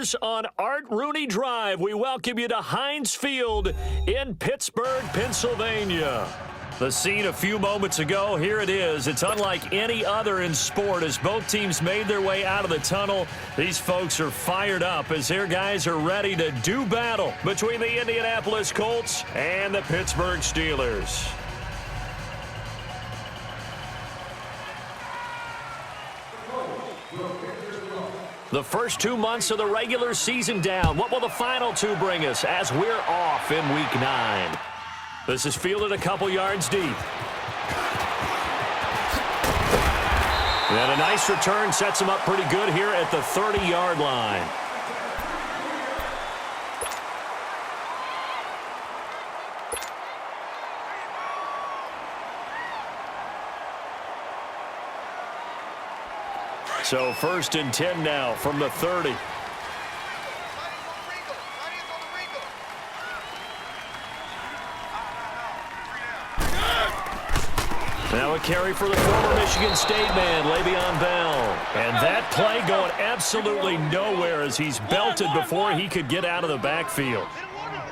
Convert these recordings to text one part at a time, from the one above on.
Steelers on Art Rooney Drive. We welcome you to Heinz Field in Pittsburgh, Pennsylvania. The scene a few moments ago, here it is. It's unlike any other in sport as both teams made their way out of the tunnel. These folks are fired up as their guys are ready to do battle between the Indianapolis Colts and the Pittsburgh Steelers. The first 2 months of the regular season down. What will the final two bring us as we're off in Week 9? This is fielded a couple yards deep. And a nice return sets him up pretty good here at the 30-yard line. So 1st and 10 now from the 30. Now a carry for the former Michigan State man, Le'Veon Bell. And that play going absolutely nowhere as he's belted before he could get out of the backfield.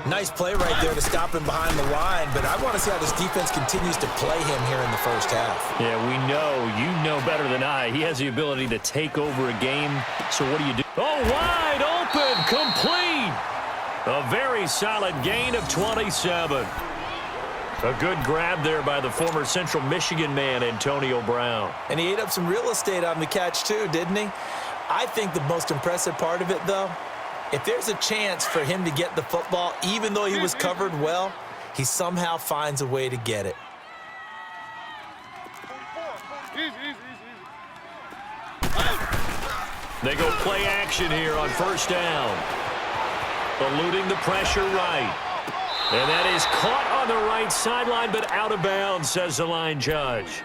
Nice play right there to stop him behind the line, but I want to see how this defense continues to play him here in the first half. Yeah, we know. You know better than I. He has the ability to take over a game. So what do you do? Oh, wide open, complete. A very solid gain of 27. A good grab there by the former Central Michigan man, Antonio Brown. And he ate up some real estate on the catch too, didn't he? I think the most impressive part of it, though, if there's a chance for him to get the football, even though he was covered well, he somehow finds a way to get it. They go play action here on first down. Eluding the pressure right. And that is caught on the right sideline, but out of bounds, says the line judge.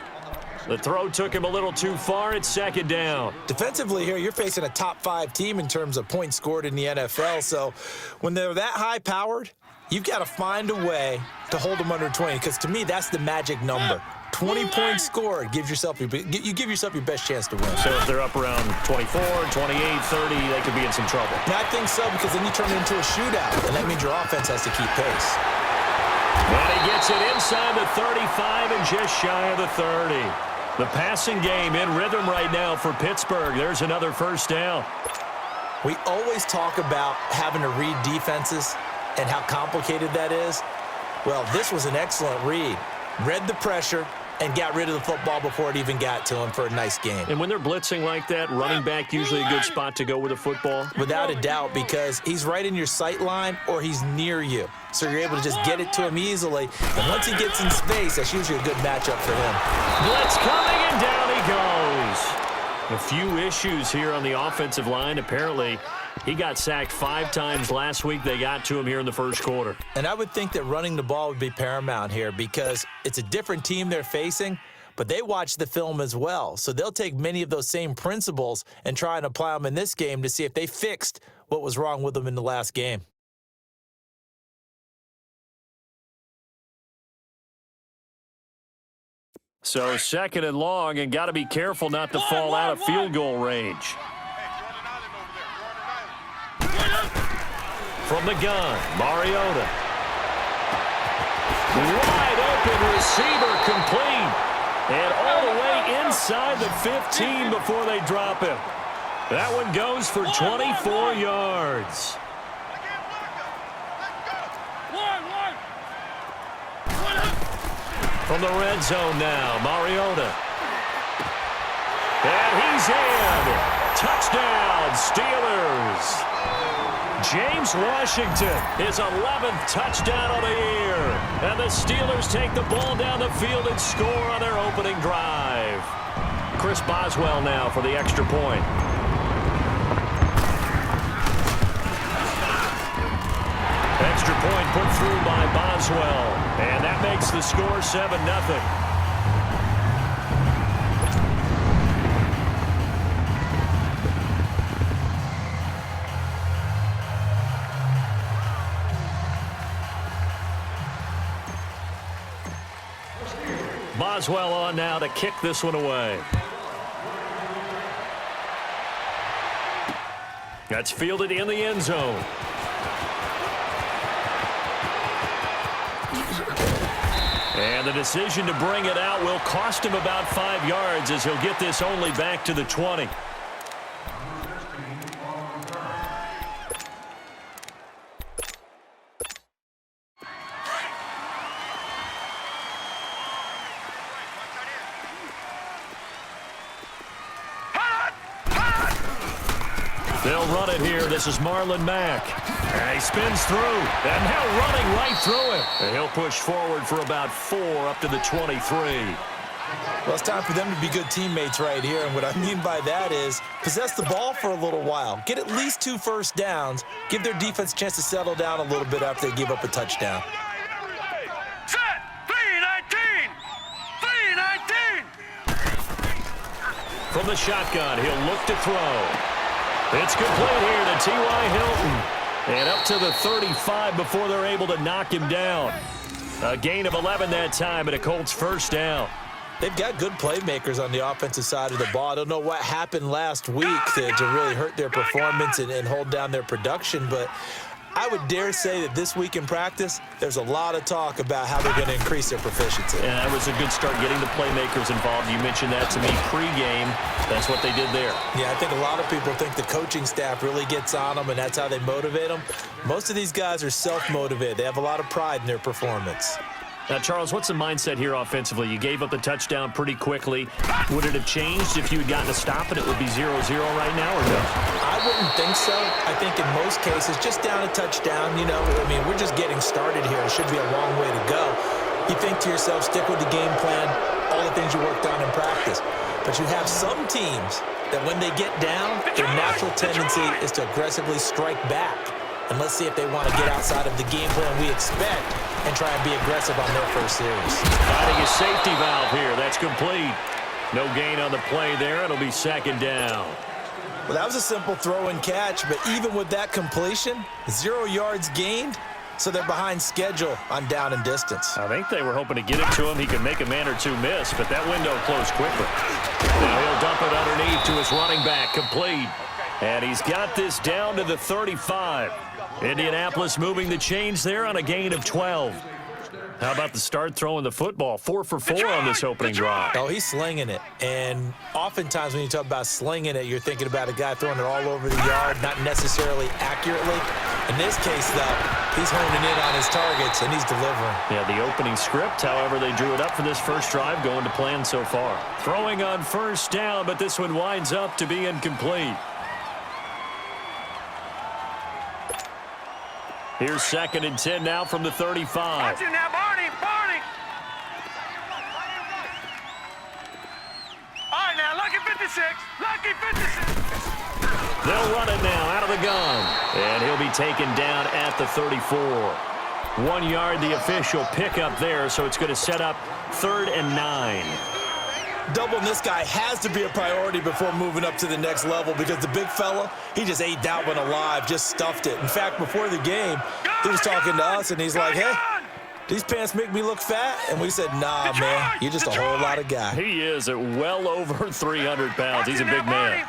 The throw took him a little too far. It's 2nd down. Defensively here, you're facing a top-5 team in terms of points scored in the NFL. So when they're that high-powered, you've got to find a way to hold them under 20. Because to me, that's the magic number. 20 points scored gives yourself you give yourself your best chance to win. So if they're up around 24, 28, 30, they could be in some trouble. And I think so, because then you turn it into a shootout, and that means your offense has to keep pace. And he gets it inside the 35 and just shy of the 30. The passing game in rhythm right now for Pittsburgh. There's another first down. We always talk about having to read defenses and how complicated that is. Well, this was an excellent read. Read the pressure and got rid of the football before it even got to him for a nice game. And when they're blitzing like that, running back usually a good spot to go with the football? Without a doubt, because he's right in your sight line or he's near you. So you're able to just get it to him easily. And once he gets in space, that's usually a good matchup for him. Blitz coming, and down he goes. A few issues here on the offensive line. Apparently, he got sacked 5 times last week. They got to him here in the first quarter. And I would think that running the ball would be paramount here because it's a different team they're facing, but they watch the film as well. So they'll take many of those same principles and try and apply them in this game to see if they fixed what was wrong with them in the last game. So 2nd and long, and got to be careful not to fall out of field goal range. From the gun, Mariota. Wide open receiver, complete. And all the way inside the 15 before they drop him. That one goes for 24 yards. From the red zone now, Mariota. And he's in. Touchdown, Steelers. James Washington, his 11th touchdown of the year. And the Steelers take the ball down the field and score on their opening drive. Chris Boswell now for the extra point. Extra point put through by Boswell. And that makes the score 7-0. Boswell on now to kick this one away. That's fielded in the end zone. And the decision to bring it out will cost him about 5 yards as he'll get this only back to the 20. They'll run it here. This is Marlon Mack. And he spins through. And now running right through it. And he'll push forward for about 4 up to the 23. Well, it's time for them to be good teammates right here. And what I mean by that is possess the ball for a little while. Get at least 2 first downs. Give their defense a chance to settle down a little bit after they give up a touchdown. Set! 3-19! 3-19! From the shotgun, he'll look to throw. It's complete here to T.Y. Hilton. And up to the 35 before they're able to knock him down. A gain of 11 that time and a Colts first down. They've got good playmakers on the offensive side of the ball. I don't know what happened last week to really hurt their performance and hold down their production, but I would dare say that this week in practice, there's a lot of talk about how they're going to increase their proficiency. And that was a good start getting the playmakers involved. You mentioned that to me pregame. That's what they did there. Yeah, I think a lot of people think the coaching staff really gets on them, and that's how they motivate them. Most of these guys are self-motivated. They have a lot of pride in their performance. Now, Charles, what's the mindset here offensively? You gave up the touchdown pretty quickly. Would it have changed if you had gotten a stop and it would be 0-0 right now, or no? I wouldn't think so. I think in most cases, just down a touchdown, you know, I mean, we're just getting started here. It should be a long way to go. You think to yourself, stick with the game plan, all the things you worked on in practice. But you have some teams that when they get down, their natural tendency is to aggressively strike back. And let's see if they want to get outside of the game plan we expect and try and be aggressive on their first series. Finding a safety valve here. That's complete. No gain on the play there. It'll be second down. Well, that was a simple throw and catch, but even with that completion, 0 yards gained, so they're behind schedule on down and distance. I think they were hoping to get it to him. He could make a man or two miss, but that window closed quickly. Now he'll dump it underneath to his running back, complete. And he's got this down to the 35. Indianapolis moving the chains there on a gain of 12. How about the start throwing the football? 4 for 4 on this opening drive. Oh, he's slinging it. And oftentimes when you talk about slinging it, you're thinking about a guy throwing it all over the yard, not necessarily accurately. In this case, though, he's honing in on his targets, and he's delivering. Yeah, the opening script, however, they drew it up for this first drive, going to plan so far. Throwing on first down, but this one winds up to be incomplete. Here's 2nd and 10 now from the 35. Watch it now, Barney! Barney! All right, now, lucky 56. Lucky 56. They'll run it now out of the gun. And he'll be taken down at the 34. 1 yard, the official pickup there, so it's going to set up 3rd and 9. Doubling this guy has to be a priority before moving up to the next level because the big fella, he just ate that one alive, just stuffed it. In fact, before the game, he was talking to us, and he's like, hey, these pants make me look fat? And we said, nah, man, you're just a whole lot of guy. He is at well over 300 pounds. He's a big man.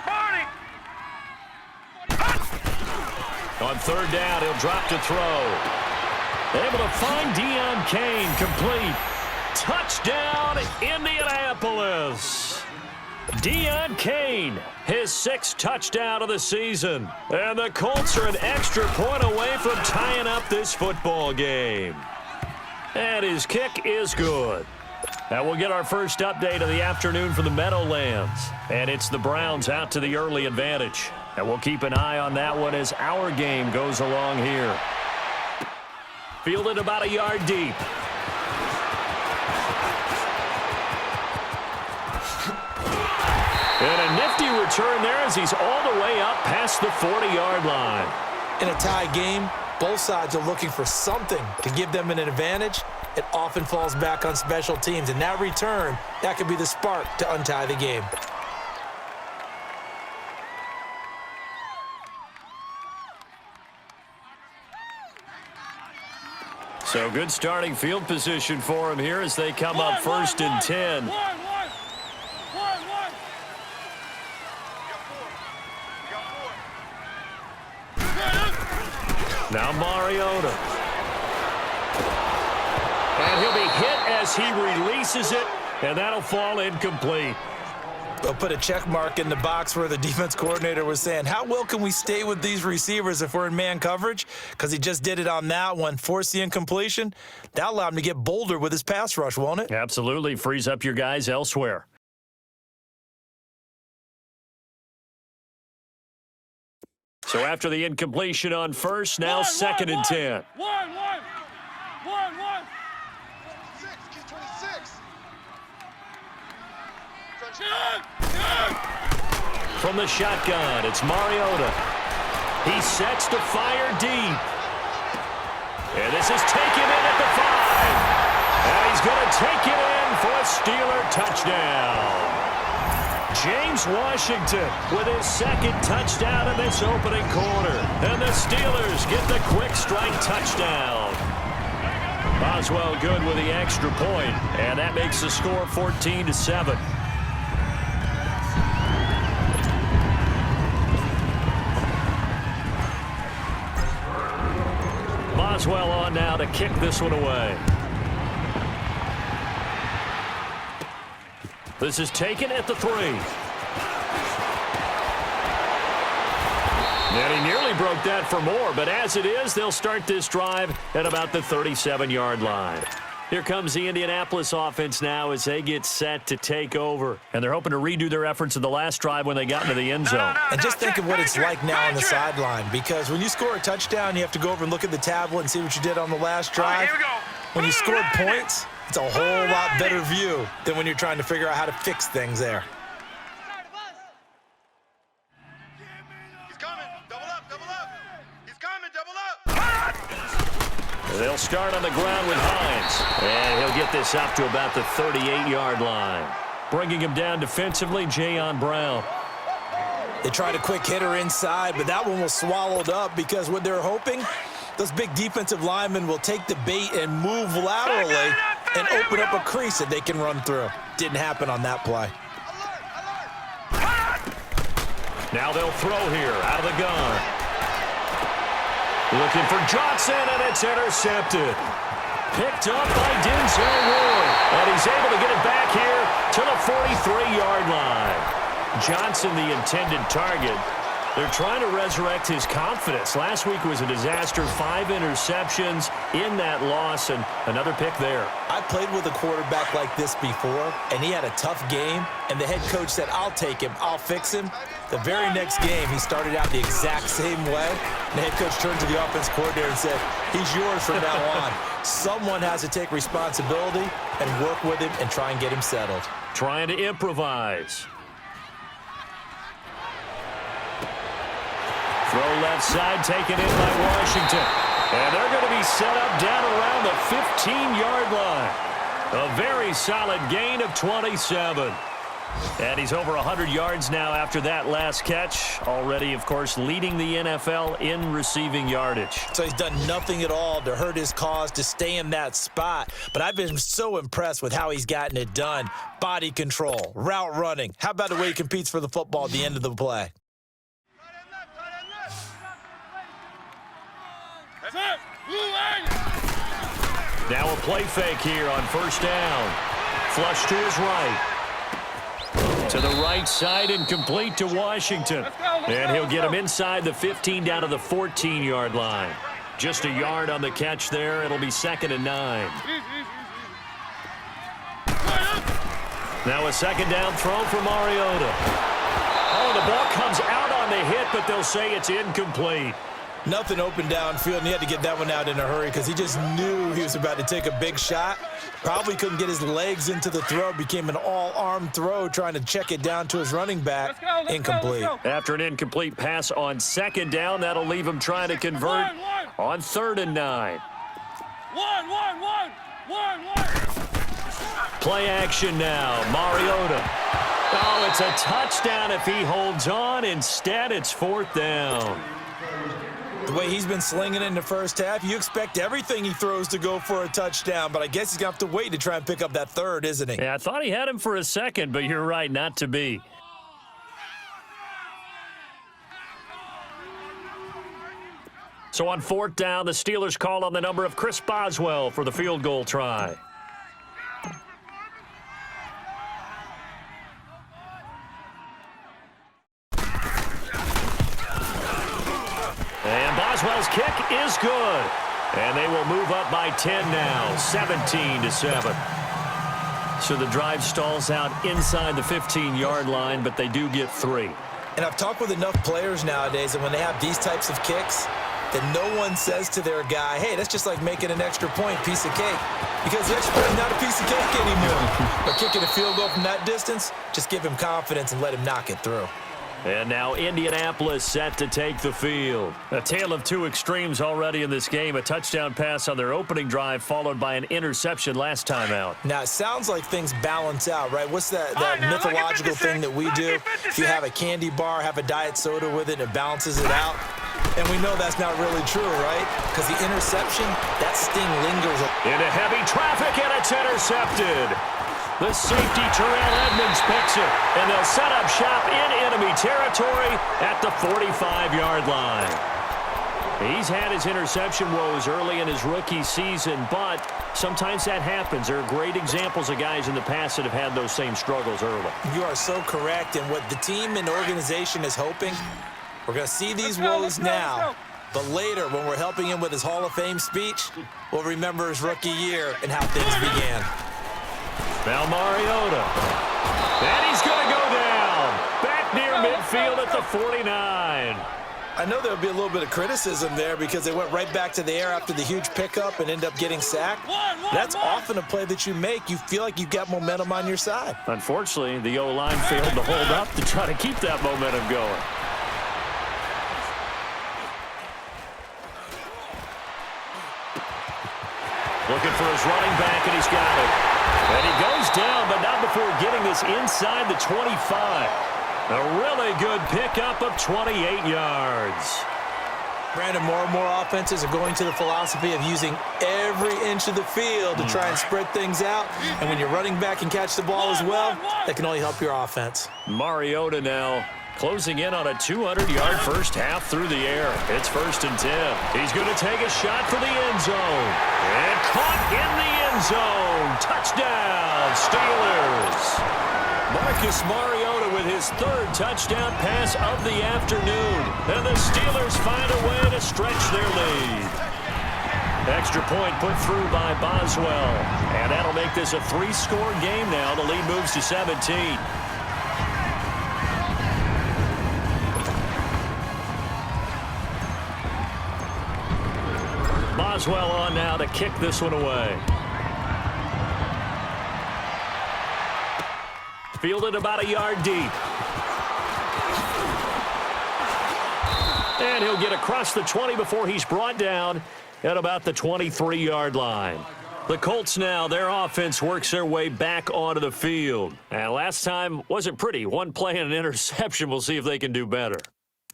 On 3rd down, he'll drop to throw. Able to find Deion Kane, complete. Touchdown, Indianapolis. Deion Kane, his 6th touchdown of the season. And the Colts are an extra point away from tying up this football game. And his kick is good. Now we'll get our first update of the afternoon from the Meadowlands. And it's the Browns out to the early advantage. And we'll keep an eye on that one as our game goes along here. Fielded about a yard deep. And a nifty return there as he's all the way up past the 40-yard line. In a tie game, both sides are looking for something to give them an advantage. It often falls back on special teams, and that return, that could be the spark to untie the game. So good starting field position for him here as they come up 1st and 10. Now Mariota. And he'll be hit as he releases it, and that'll fall incomplete. They'll put a check mark in the box where the defense coordinator was saying, how well can we stay with these receivers if we're in man coverage? Because he just did it on that one, forced the incompletion. That'll allow him to get bolder with his pass rush, won't it? Absolutely. Frees up your guys elsewhere. So after the incompletion on first, now second and 10. One. From the shotgun, it's Mariota. He sets to fire deep. And this is taken in at the 5. And he's going to take it in for a Steeler touchdown. James Washington with his second touchdown in this opening quarter. And the Steelers get the quick strike touchdown. Boswell good with the extra point, and that makes the score 14-7. Boswell on now to kick this one away. This is taken at the 3. And he nearly broke that for more, but as it is, they'll start this drive at about the 37-yard line. Here comes the Indianapolis offense now as they get set to take over. And they're hoping to redo their efforts in the last drive when they got into the end zone. And just think of what it's like now on the sideline, because when you score a touchdown, you have to go over and look at the tablet and see what you did on the last drive. Here we go. When you scored points, it's a whole lot better view than when you're trying to figure out how to fix things there. He's coming. Double up. He's coming. Double up. They'll start on the ground with Hines. And he'll get this up to about the 38-yard line. Bringing him down defensively, Jayon Brown. They tried a quick hitter inside, but that one was swallowed up because what they're hoping, those big defensive linemen will take the bait and move laterally and open up a crease that they can run through. Didn't happen on that play. Now they'll throw here out of the gun. Looking for Johnson, and it's intercepted. Picked up by Denzel Ward. And he's able to get it back here to the 43-yard line. Johnson, the intended target. They're trying to resurrect his confidence. Last week was a disaster. 5 interceptions in that loss, and another pick there. I played with a quarterback like this before, and he had a tough game, and the head coach said, I'll take him, I'll fix him. The very next game, he started out the exact same way. The head coach turned to the offense coordinator and said, he's yours from now on. Someone has to take responsibility and work with him and try and get him settled. Trying to improvise. Throw left side, taken in by Washington. And they're going to be set up down around the 15-yard line. A very solid gain of 27. And he's over 100 yards now after that last catch. Already, of course, leading the NFL in receiving yardage. So he's done nothing at all to hurt his cause, to stay in that spot. But I've been so impressed with how he's gotten it done. Body control, route running. How about the way he competes for the football at the end of the play? Now a play fake here on first down. Flush to his right. To the right side and complete to Washington. And he'll get him inside the 15 down to the 14-yard line. Just a yard on the catch there. It'll be 2nd and 9. Now a second down throw for Mariota. Oh, the ball comes out on the hit, but they'll say it's incomplete. Nothing open downfield, and he had to get that one out in a hurry because he just knew he was about to take a big shot. Probably couldn't get his legs into the throw. Became an all-arm throw trying to check it down to his running back. Incomplete. After an incomplete pass on second down, that'll leave him trying to convert on 3rd and 9. Play action now. Mariota. Oh, it's a touchdown if he holds on. Instead, it's 4th down. The way he's been slinging in the first half, you expect everything he throws to go for a touchdown, but I guess he's going to have to wait to try and pick up that third, isn't he? Yeah, I thought he had him for a second, but you're right, not to be. So on 4th down, the Steelers call on the number of Chris Boswell for the field goal try. And Boswell's kick is good. And they will move up by 10 now, 17-7. So the drive stalls out inside the 15-yard line, but they do get 3. And I've talked with enough players nowadays that when they have these types of kicks, that no one says to their guy, hey, that's just like making an extra point, piece of cake. Because the extra point is not a piece of cake anymore. But kicking a field goal from that distance, just give him confidence and let him knock it through. And now Indianapolis set to take the field. A tale of two extremes already in this game. A touchdown pass on their opening drive followed by an interception last time out. Now, it sounds like things balance out, right? What's that mythological thing that we do? If you have a candy bar, have a diet soda with it, and it balances it out. And we know that's not really true, right? Because the interception, that sting lingers. Into heavy traffic, and it's intercepted. The safety, Terrell Edmonds, picks it, and they'll set up shop in enemy territory at the 45-yard line. He's had his interception woes early in his rookie season, but sometimes that happens. There are great examples of guys in the past that have had those same struggles early. You are so correct, and what the team and organization is hoping, we're going to see these woes now, but later when we're helping him with his Hall of Fame speech, we'll remember his rookie year and how things began. Now Mariota. And he's going to go down. Back near midfield at the 49. I know there'll be a little bit of criticism there because they went right back to the air after the huge pickup and end up getting sacked. That's often a play that you make. You feel like you've got momentum on your side. Unfortunately, the O-line failed to hold up to try to keep that momentum going. Looking for his running back, and he's got it. And he goes down, but not before getting this inside the 25. A really good pickup of 28 yards. Brandon, more and more offenses are going to the philosophy of using every inch of the field to try and spread things out. And when your running back can catch the ball as well, that can only help your offense. Mariota now closing in on a 200-yard first half through the air. It's 1st and 10. He's going to take a shot for the end zone. And caught in the end zone. Touchdown, Steelers. Marcus Mariota with his 3rd touchdown pass of the afternoon. And the Steelers find a way to stretch their lead. Extra point put through by Boswell. And that'll make this a 3-score game now. The lead moves to 17. Boswell on now to kick this one away. Fielded about a yard deep. And he'll get across the 20 before he's brought down at about the 23-yard line. The Colts now, their offense works their way back onto the field. And last time wasn't pretty. One play and an interception. We'll see if they can do better.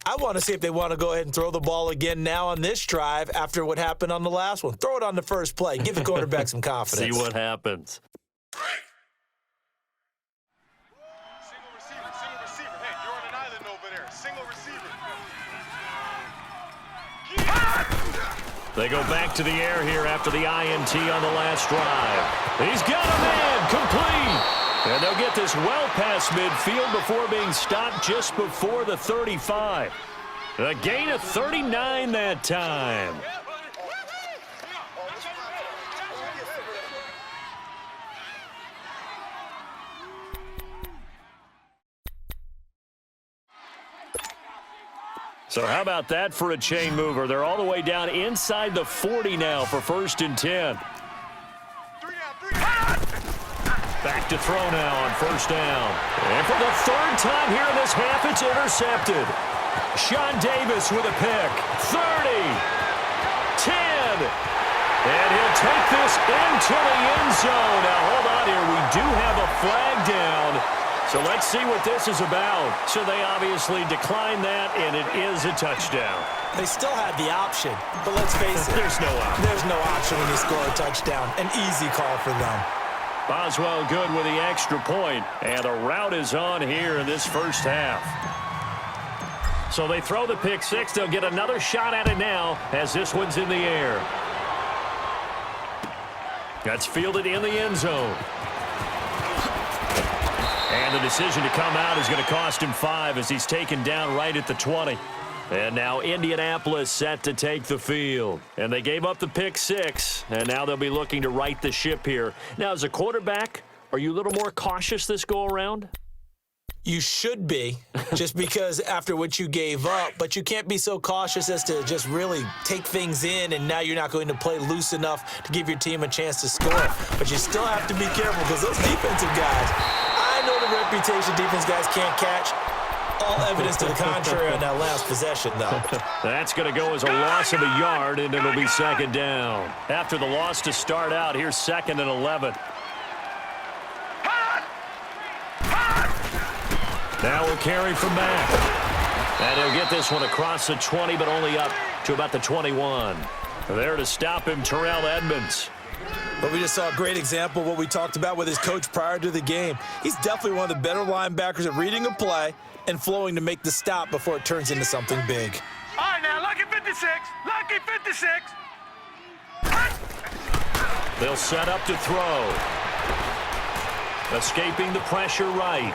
I want to see if they want to go ahead and throw the ball again now on this drive after what happened on the last one. Throw it on the first play. Give the quarterback some confidence. See what happens. Single receiver. Hey, you're on an island over there. Single receiver. They go back to the air here after the INT on the last drive. He's got a man complete. And they'll get this well past midfield before being stopped just before the 35. A gain of 39 that time. So how about that for a chain mover? They're all the way down inside the 40 now for 1st and 10. Back to throw now on 1st down. And for the 3rd time here in this half, it's intercepted. Sean Davis with a pick. 30. 10. And he'll take this into the end zone. Now, hold on here. We do have a flag down. So let's see what this is about. So they obviously declined that, and it is a touchdown. They still had the option, but let's face it. There's no option. There's no option when you score a touchdown. An easy call for them. Boswell good with the extra point, and the route is on here in this first half. So they throw the pick six. They'll get another shot at it now as this one's in the air. That's fielded in the end zone. And the decision to come out is going to cost him 5 as he's taken down right at the 20. And now Indianapolis set to take the field. And they gave up the pick six, and now they'll be looking to right the ship here. Now, as a quarterback, are you a little more cautious this go-around? You should be, just because after what you gave up, but you can't be so cautious as to just really take things in, and now you're not going to play loose enough to give your team a chance to score. But you still have to be careful because those defensive guys, I know the reputation defense guys can't catch. All evidence to the contrary on that last possession, though. That's going to go as a loss of a yard, and it'll be second down. After the loss to start out, here's 2nd and 11. Now we'll carry from Mack. And he'll get this one across the 20, but only up to about the 21. There to stop him, Terrell Edmonds. But we just saw a great example of what we talked about with his coach prior to the game. He's definitely one of the better linebackers at reading a play and flowing to make the stop before it turns into something big. All right, now, lucky 56. Lucky 56. They'll set up to throw. Escaping the pressure right.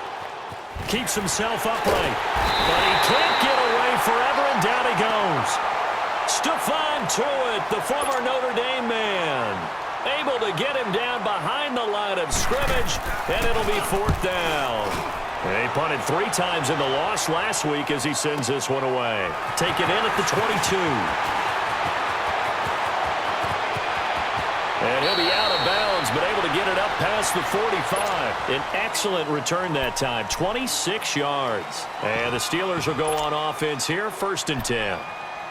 Keeps himself upright. But he can't get away forever, and down he goes. Stephon Tuitt, the former Notre Dame man, able to get him down behind the line of scrimmage, and it'll be 4th down. And he punted 3 times in the loss last week as he sends this one away. Taken in at the 22. And he'll be out of bounds, but able to get it up past the 45. An excellent return that time, 26 yards. And the Steelers will go on offense here, 1st and 10.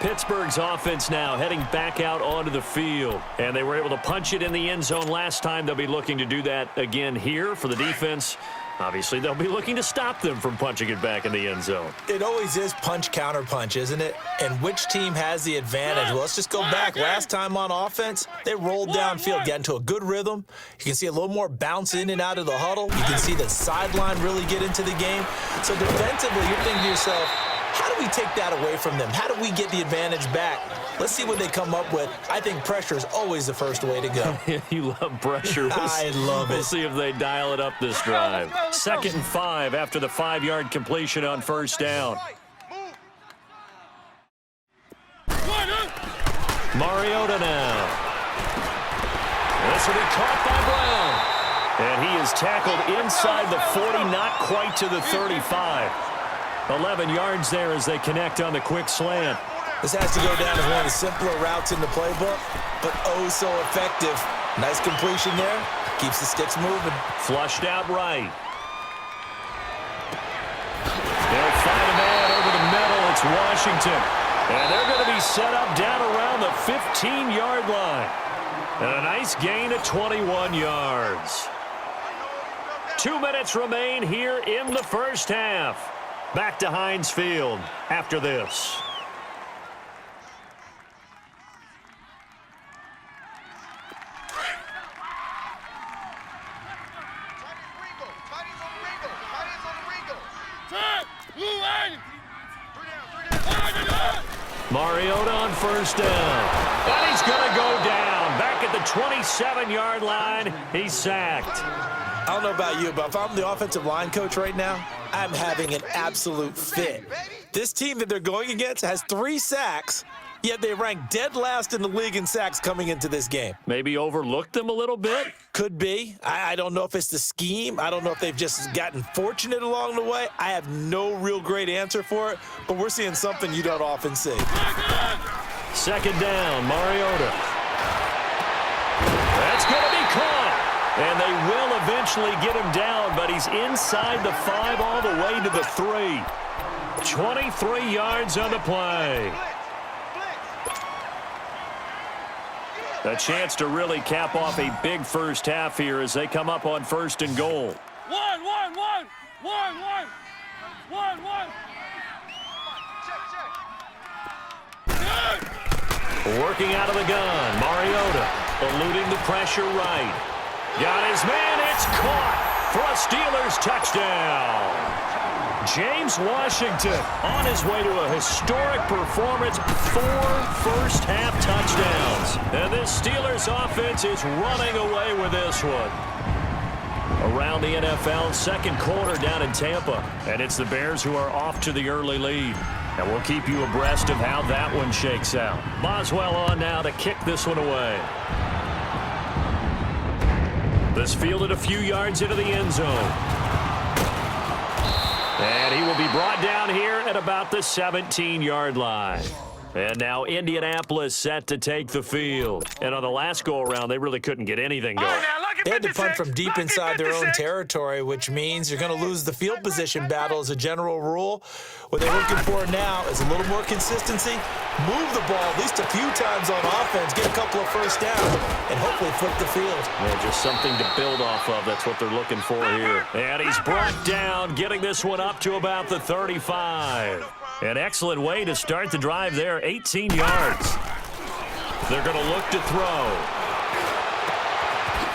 Pittsburgh's offense now heading back out onto the field. And they were able to punch it in the end zone last time. They'll be looking to do that again here for the defense. Obviously, they'll be looking to stop them from punching it back in the end zone. It always is punch, counter punch, isn't it? And which team has the advantage? Well, let's just go back. Last time on offense, they rolled downfield, got into a good rhythm. You can see a little more bounce in and out of the huddle. You can see the sideline really get into the game. So defensively, you're thinking to yourself, how do we take that away from them? How do we get the advantage back? Let's see what they come up with. I think pressure is always the first way to go. You love pressure. I love it. We'll see if they dial it up this drive. 2nd and 5 after the 5-yard completion on 1st down. Mariota now. This will be caught by Brown. And he is tackled inside the 40, not quite to the 35. 11 yards there as they connect on the quick slant. This has to go down as one of the simpler routes in the playbook, but oh so effective. Nice completion there. Keeps the sticks moving. Flushed out right. They'll find a man over the middle. It's Washington. And they're going to be set up down around the 15-yard line. And a nice gain of 21 yards. 2 minutes remain here in the first half. Back to Heinz Field after this. Mariota on 1st down. And he's going to go down. Back at the 27-yard line. He's sacked. I don't know about you, but if I'm the offensive line coach right now, I'm having an absolute fit. This team that they're going against has 3 sacks, yet they rank dead last in the league in sacks coming into this game. Maybe overlooked them a little bit? Could be. I don't know if it's the scheme. I don't know if they've just gotten fortunate along the way. I have no real great answer for it, but we're seeing something you don't often see. 2nd down, Mariota. That's going to be caught. And they will eventually get him down, but he's inside the 5 all the way to the 3. 23 yards on the play. A chance to really cap off a big first half here as they come up on 1st and goal. 1. Working out of the gun, Mariota eluding the pressure right. Got his man, it's caught for a Steelers touchdown. James Washington on his way to a historic performance, 4 first-half touchdowns. And this Steelers offense is running away with this one. Around the NFL, second quarter down in Tampa. And it's the Bears who are off to the early lead. And we'll keep you abreast of how that one shakes out. Boswell on now to kick this one away. This fielded a few yards into the end zone. And he will be brought down here at about the 17-yard line. And now Indianapolis set to take the field. And on the last go-around, they really couldn't get anything going. They had to punt from deep inside their own territory, which means you're going to lose the field position battle as a general rule. What they're looking for now is a little more consistency, move the ball at least a few times on offense, get a couple of first downs, and hopefully flip the field. Yeah, just something to build off of. That's what they're looking for here. And he's brought down, getting this one up to about the 35. An excellent way to start the drive there, 18 yards. They're going to look to throw.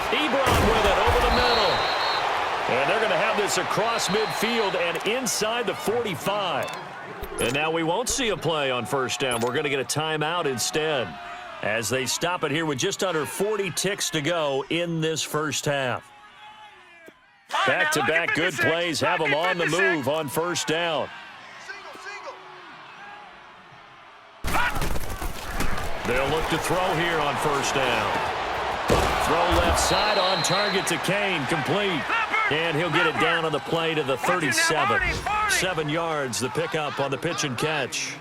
Ebron with it over the middle. And they're going to have this across midfield and inside the 45. And now we won't see a play on first down. We're going to get a timeout instead as they stop it here with just under 40 ticks to go in this first half. Back-to-back good plays have them on the move on first down. They'll look to throw here on first down. Throw left side on target to Kane, complete. And he'll get it down on the play to the 37. 7 yards, the pickup on the pitch and catch.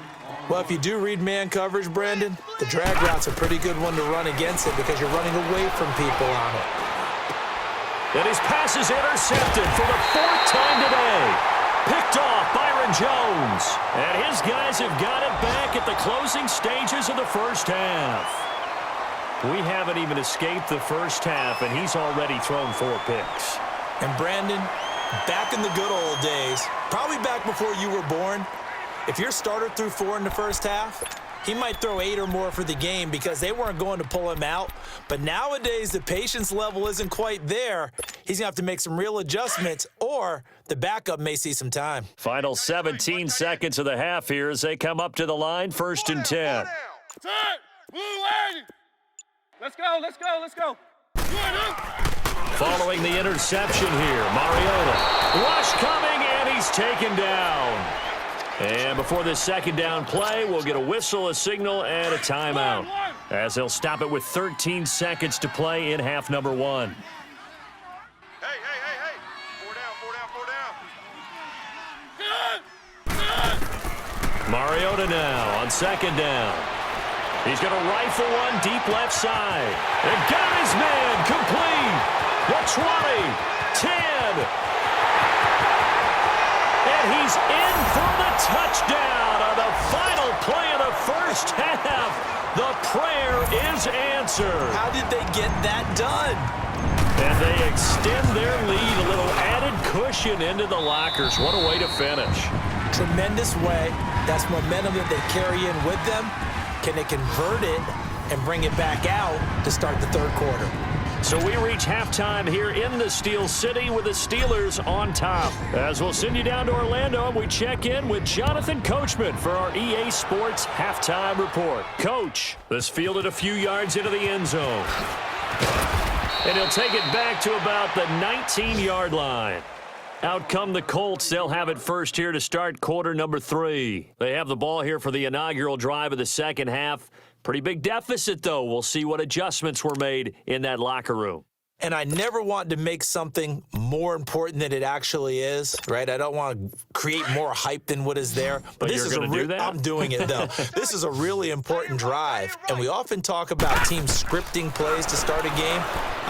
Well, if you do read man coverage, Brandon, the drag route's a pretty good one to run against it because you're running away from people on it. And his pass is intercepted for the 4th time today. Picked off Byron Jones. And his guys have got it back at the closing stages of the first half. We haven't even escaped the first half, and he's already thrown 4 picks. And Brandon, back in the good old days, probably back before you were born, if your starter threw 4 in the first half, he might throw 8 or more for the game because they weren't going to pull him out. But nowadays, the patience level isn't quite there. He's going to have to make some real adjustments, or the backup may see some time. Final 17 seconds of the half here as they come up to the line, 1st and 10. Let's go, let's go, let's go. Following the interception here, Mariota. Rush coming, and he's taken down. And before this second down play, we'll get a whistle, a signal, and a timeout, as they'll stop it with 13 seconds to play in half number 1. Hey. 4 down. Mariota now on second down. He's going to rifle one deep left side. And got his man complete. The 20, 10. And he's in for the touchdown on the final play of the first half. The prayer is answered. How did they get that done? And they extend their lead, a little added cushion into the lockers. What a way to finish. Tremendous way. That's momentum that they carry in with them. Can they convert it and bring it back out to start the third quarter? So we reach halftime here in the Steel City with the Steelers on top. As we'll send you down to Orlando, and we check in with Jonathan Coachman for our EA Sports Halftime Report. Coach, this fielded a few yards into the end zone. And he'll take it back to about the 19-yard line. Out come the Colts. They'll have it first here to start quarter number 3. They have the ball here for the inaugural drive of the second half. Pretty big deficit, though. We'll see what adjustments were made in that locker room. And I never want to make something more important than it actually is, right? I don't want to create more hype than what is there. But this you're going to do that? I'm doing it, though. This is a really important drive. And we often talk about teams scripting plays to start a game.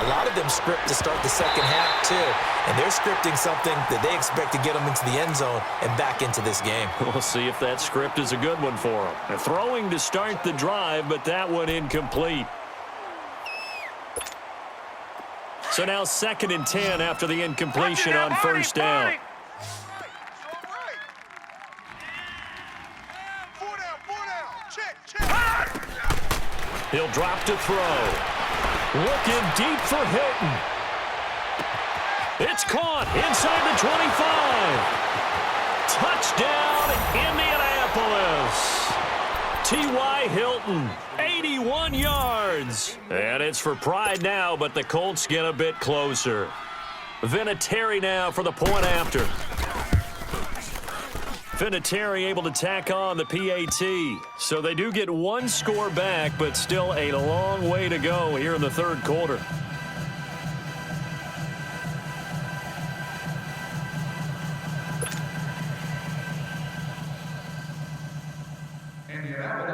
A lot of them script to start the second half, too. And they're scripting something that they expect to get them into the end zone and back into this game. We'll see if that script is a good one for them. They're throwing to start the drive, but that one incomplete. So now 2nd and 10 after the incompletion on first down. 4 down. Check. He'll drop to throw. Looking deep for Hilton. It's caught inside the 25. Touchdown, Indianapolis. T.Y. Hilton, 81 yards. And it's for pride now, but the Colts get a bit closer. Vinatieri now for the point after. Vinatieri able to tack on the PAT. So they do get one score back, but still a long way to go here in the third quarter.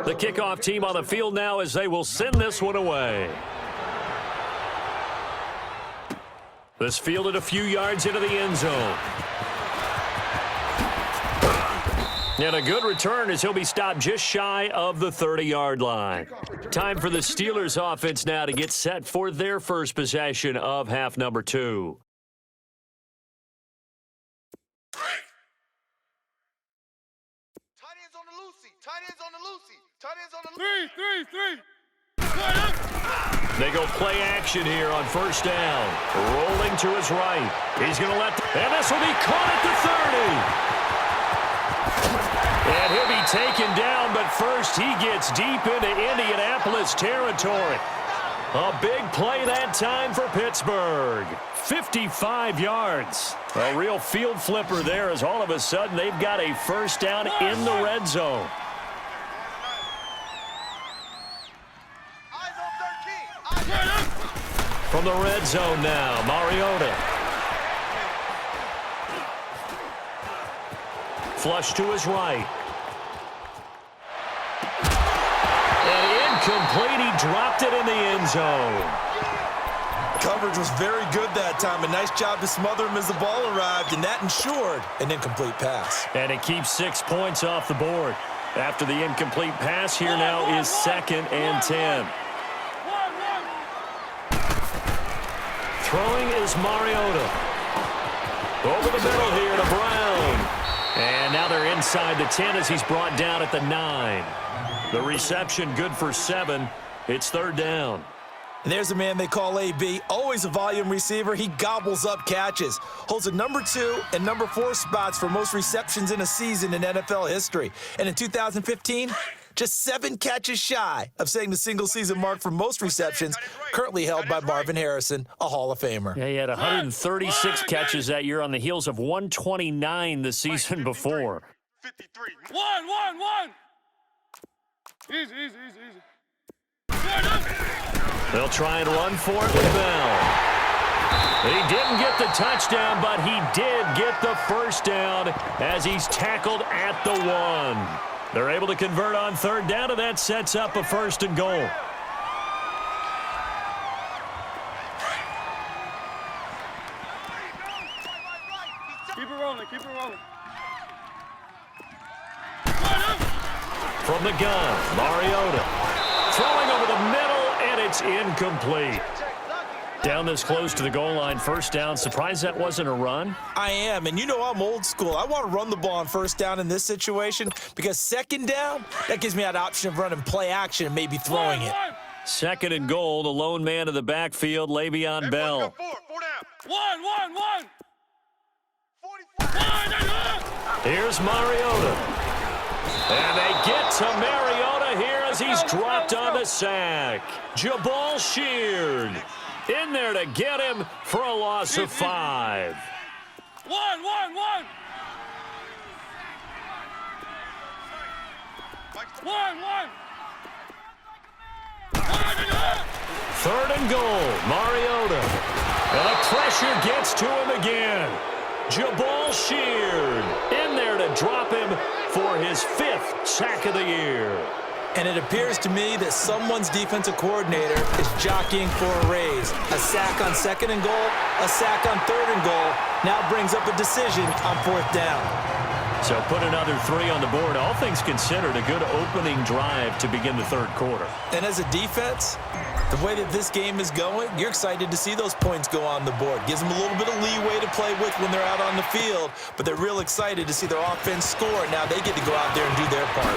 The kickoff team on the field now as they will send this one away. This fielded a few yards into the end zone. And a good return as he'll be stopped just shy of the 30-yard line. Time for the Steelers offense now to get set for their first possession of half number 2. Tight ends on the Lucy. Tight ends on the Lucy. Tight ends on the Three. They go play action here on first down. Rolling to his right. He's going to let... And this will be caught at the 30. And he'll be taken down, but first he gets deep into Indianapolis territory. A big play that time for Pittsburgh. 55 yards. A real field flipper there as all of a sudden they've got a first down in the red zone. Eyes on 13. From the red zone now, Mariota. Flush to his right. And incomplete. He dropped it in the end zone. Coverage was very good that time. A nice job to smother him as the ball arrived, and that ensured an incomplete pass. And it keeps 6 points off the board. After the incomplete pass, here now is 2nd and 10. Throwing is Mariota. Over the middle here to Brown. And now they're inside the 10 as he's brought down at the 9. The reception good for 7. It's third down. And there's a man they call AB, always a volume receiver. He gobbles up catches, holds the number 2 and number 4 spots for most receptions in a season in NFL history. And in 2015, just 7 catches shy of setting the single-season mark for most receptions, currently held by Marvin Harrison, a Hall of Famer. Yeah, he had 136 catches that year on the heels of 129 the season before. 53. One. Easy. They'll try and run for it with Bell. He didn't get the touchdown, but he did get the first down as he's tackled at the 1. They're able to convert on third down, and that sets up a 1st and goal. Keep it rolling. From the gun, Mariota. Throwing over the middle, and it's incomplete. Down this close to the goal line, first down. Surprised that wasn't a run? I am, and you know I'm old school. I want to run the ball on first down in this situation because second down, that gives me that option of running play action and maybe throwing it. 2nd and goal, the lone man in the backfield, Le'Veon Bell. Four down. One. 44. Here's Mariota. And they get to Mariota here as he's dropped on the sack. Jabal Sheard in there to get him for a loss of 5. One. 3rd and goal, Mariota. And the pressure gets to him again. Jabal Sheard in there to drop him for his 5th sack of the year. And it appears to me that someone's defensive coordinator is jockeying for a raise. A sack on 2nd and goal, a sack on 3rd and goal, now brings up a decision on 4th down. So put another 3 on the board. All things considered, a good opening drive to begin the third quarter. And as a defense, the way that this game is going, you're excited to see those points go on the board. Gives them a little bit of leeway to play with when they're out on the field, but they're real excited to see their offense score. Now they get to go out there and do their part.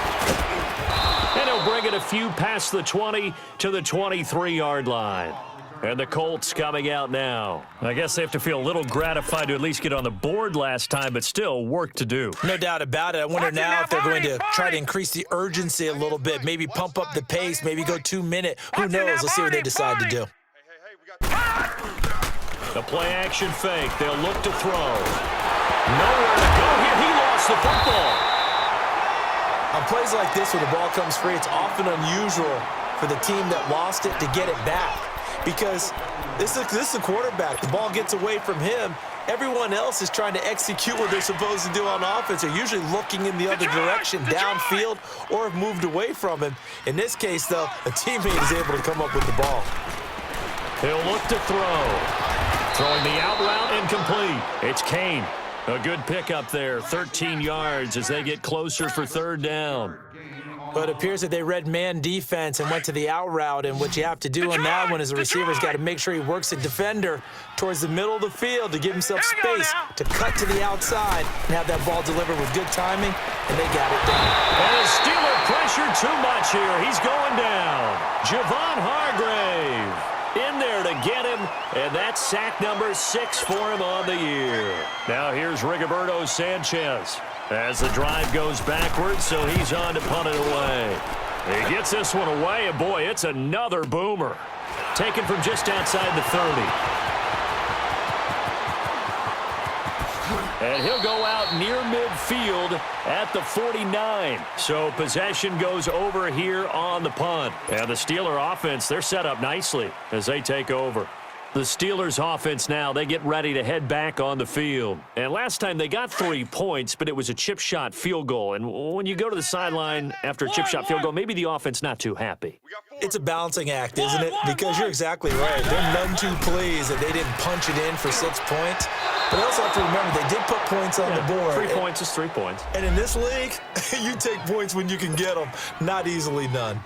And he'll bring it a few past the 20 to the 23-yard line. And the Colts coming out now. I guess they have to feel a little gratified to at least get on the board last time, but still work to do. No doubt about it. I wonder now if they're going to try to increase the urgency a little bit, maybe pump up the pace, maybe go 2 minute. Who knows? Let's see what they decide to do. The play action fake. They'll look to throw. Nowhere to go here. He lost the football. On plays like this where the ball comes free, it's often unusual for the team that lost it to get it back. Because this is a quarterback. The ball gets away from him. Everyone else is trying to execute what they're supposed to do on offense. They're usually looking in the other direction, downfield, or have moved away from him. In this case, though, a teammate is able to come up with the ball. He'll look to throw. Throwing the out route incomplete. It's Kane. A good pickup there, 13 yards as they get closer for third down. But it appears that they read man defense and went to the out route, and what you have to do on that one is the receiver's got to make sure he works the defender towards the middle of the field to give himself space to cut to the outside and have that ball delivered with good timing, and they got it done. And the Steeler pressure too much here. He's going down. Javon Hargrave in there to get him, and that's sack number 6 for him on the year. Now here's Rigoberto Sanchez as the drive goes backwards, so he's on to punt it away. He gets this one away, and boy, it's another boomer. Taken from just outside the 30. And he'll go out near midfield at the 49. So possession goes over here on the punt. And the Steeler offense, they're set up nicely as they take over. The Steelers offense now, they get ready to head back on the field. And last time they got 3 points, but it was a chip shot field goal. And when you go to the sideline after a chip shot field goal, maybe the offense not too happy. It's a balancing act, isn't it? Because you're exactly right. They're none too pleased that they didn't punch it in for 6 points. But I also have to remember they did put points on the board. 3 points is 3 points. And in this league, you take points when you can get them, not easily done.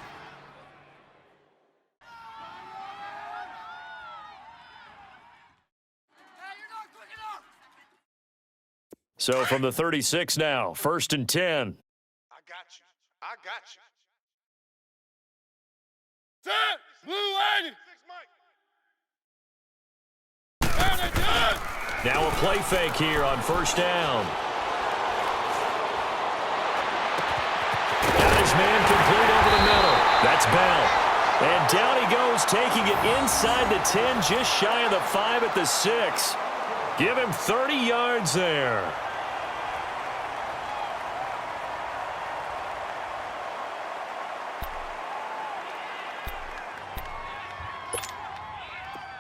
So from the 36 now, 1st and 10. I got you. I got you. Set. Blue lady. Now a play fake here on 1st down. Got his man complete over the middle. That's Bell. And down he goes, taking it inside the 10, just shy of the 5 at the 6. Give him 30 yards there.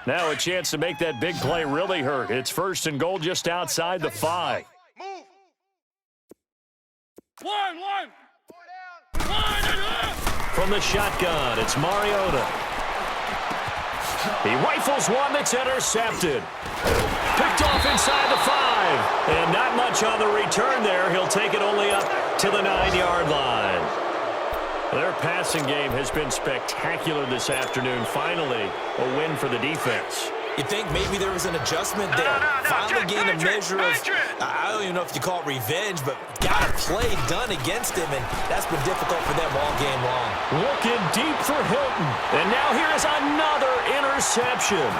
Now a chance to make that big play really hurt. It's 1st and goal just outside the 5. Move. One. From the shotgun, it's Mariota. He rifles one that's intercepted. Picked off inside the 5. And not much on the return there. He'll take it only up to the 9-yard line. Their passing game has been spectacular this afternoon. Finally, a win for the defense. You think maybe there was an adjustment there. Finally gained a measure of, I don't even know if you call it revenge, but got a play done against him, and that's been difficult for them all game long. Looking deep for Hilton. And now here is another interception.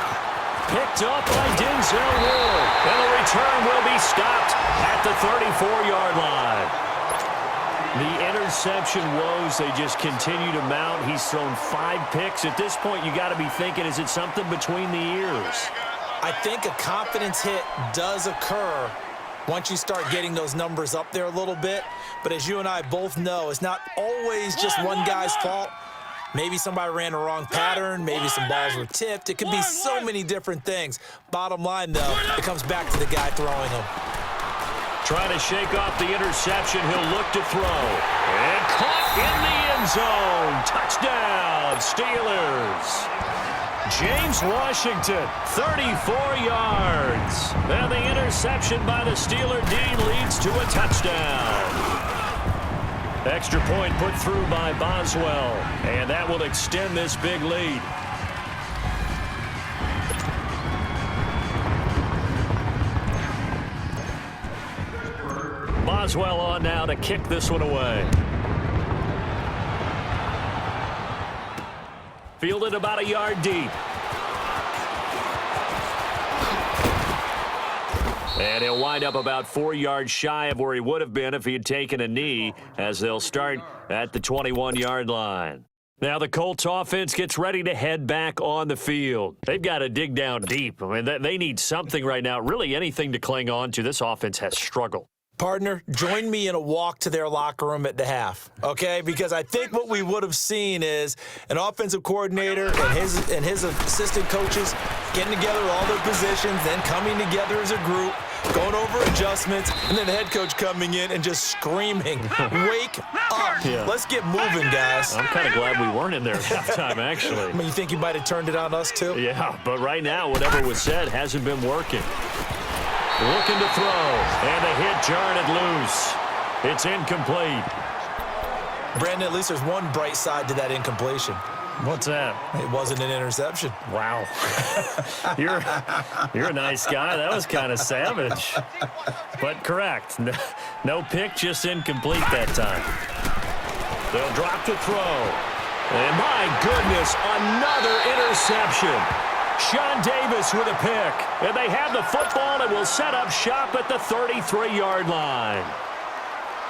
Picked up by Denzel Ward. And the return will be stopped at the 34-yard line. The interception woes, they just continue to mount. He's thrown 5 picks. At this point, you got to be thinking, is it something between the ears? I think a confidence hit does occur once you start getting those numbers up there a little bit. But as you and I both know, it's not always just one guy's fault. Maybe somebody ran the wrong pattern. Maybe some balls were tipped. It could be so many different things. Bottom line, though, it comes back to the guy throwing them. Trying to shake off the interception. He'll look to throw. And caught in the end zone. Touchdown, Steelers. James Washington, 34 yards. And the interception by the Steeler D leads to a touchdown. Extra point put through by Boswell. And that will extend this big lead. Boswell on now to kick this one away. Fielded about a yard deep. And he'll wind up about 4 yards shy of where he would have been if he had taken a knee, as they'll start at the 21-yard line. Now the Colts offense gets ready to head back on the field. They've got to dig down deep. I mean, they need something right now, really anything to cling on to. This offense has struggled. Partner, join me in a walk to their locker room at the half, okay? Because I think what we would have seen is an offensive coordinator and his assistant coaches getting together with all their positions, then coming together as a group, going over adjustments, and then the head coach coming in and just screaming, "Wake up. Yeah. Let's get moving, guys." I'm kind of glad we weren't in there at halftime, actually. I mean, you think he might have turned it on us, too? Yeah, but right now, whatever was said hasn't been working. Looking to throw, and the hit jarred it loose. It's incomplete. Brandon, at least there's one bright side to that incompletion. What's that? It wasn't an interception. Wow. You're a nice guy. That was kind of savage. But correct. No pick, just incomplete that time. They'll drop to throw. And my goodness, another interception. Sean Davis with a pick. And they have the football and will set up shop at the 33-yard line.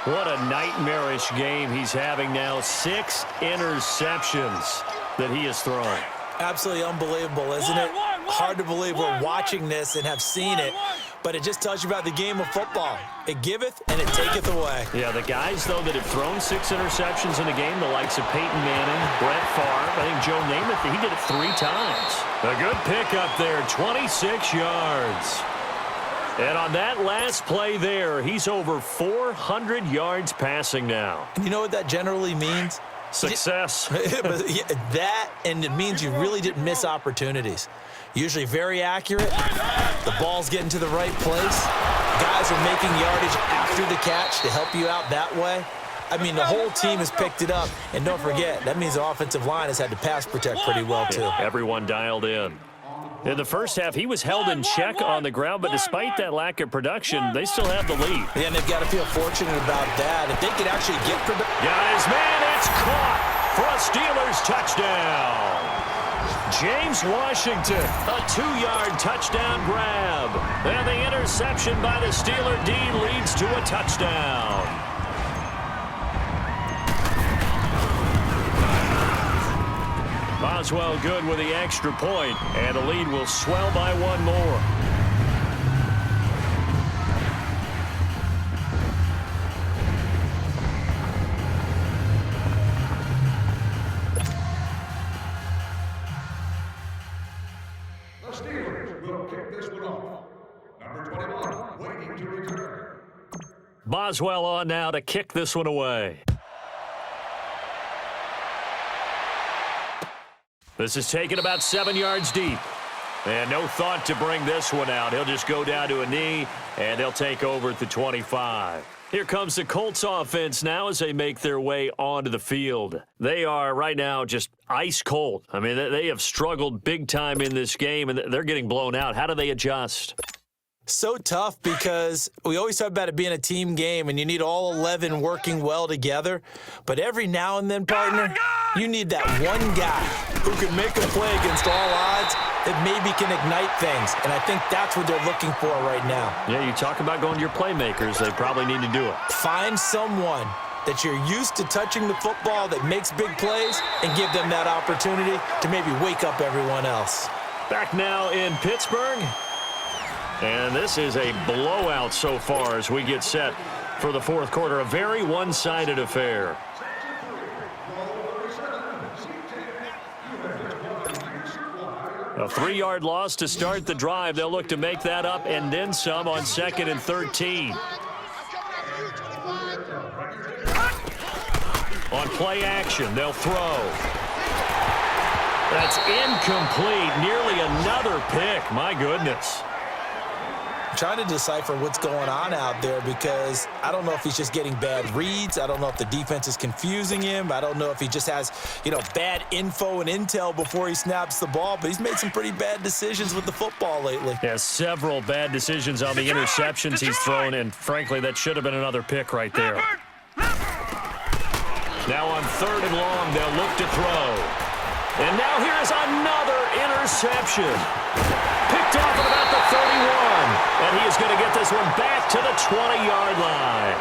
What a nightmarish game he's having now. 6 interceptions that he has thrown. Absolutely unbelievable, isn't it? Hard to believe we're watching this and have seen it, but it just tells you about the game of football. It giveth and it taketh away. Yeah, the guys, though, that have thrown 6 interceptions in a game, the likes of Peyton Manning, Brett Favre, I think Joe Namath, he did it 3 times. A good pick up there, 26 yards. And on that last play there, he's over 400 yards passing now. You know what that generally means? Success. That, and it means you really didn't miss opportunities. Usually very accurate. The ball's getting to the right place. Guys are making yardage after the catch to help you out that way. I mean, the whole team has picked it up. And don't forget, that means the offensive line has had to pass protect pretty well, too. Everyone dialed in. In the first half, he was held in check on the ground, but despite that lack of production, they still have the lead. Yeah, and they've got to feel fortunate about that. If they could actually get production. Got his man, it's caught for a Steelers touchdown. James Washington, a 2-yard touchdown grab. And the interception by the Steeler D leads to a touchdown. Boswell good with the extra point, and the lead will swell by 1 more. The Steelers will kick this one off. Number 21, waiting to return. Boswell on now to kick this one away. This is taken about 7 yards deep. And no thought to bring this one out. He'll just go down to a knee, and they'll take over at the 25. Here comes the Colts offense now as they make their way onto the field. They are right now just ice cold. I mean, they have struggled big time in this game, and they're getting blown out. How do they adjust? So tough because we always talk about it being a team game and you need all 11 working well together. But every now and then, partner, you need that one guy who can make a play against all odds that maybe can ignite things. And I think that's what they're looking for right now. Yeah, you talk about going to your playmakers. They probably need to do it. Find someone that you're used to touching the football that makes big plays and give them that opportunity to maybe wake up everyone else. Back now in Pittsburgh. And this is a blowout so far as we get set for the fourth quarter. A very one-sided affair. A 3-yard loss to start the drive. They'll look to make that up and then some on 2nd and 13. On play action, they'll throw. That's incomplete. Nearly another pick. My goodness. Trying to decipher what's going on out there because I don't know if he's just getting bad reads. I don't know if the defense is confusing him. I don't know if he just has, bad info and intel before he snaps the ball, but he's made some pretty bad decisions with the football lately. Yeah, several bad decisions on the interceptions he's thrown, and frankly, that should have been another pick right there. Now on 3rd and long, they'll look to throw. And now here's another interception. Picked off at about the 31. And he is going to get this one back to the 20-yard line.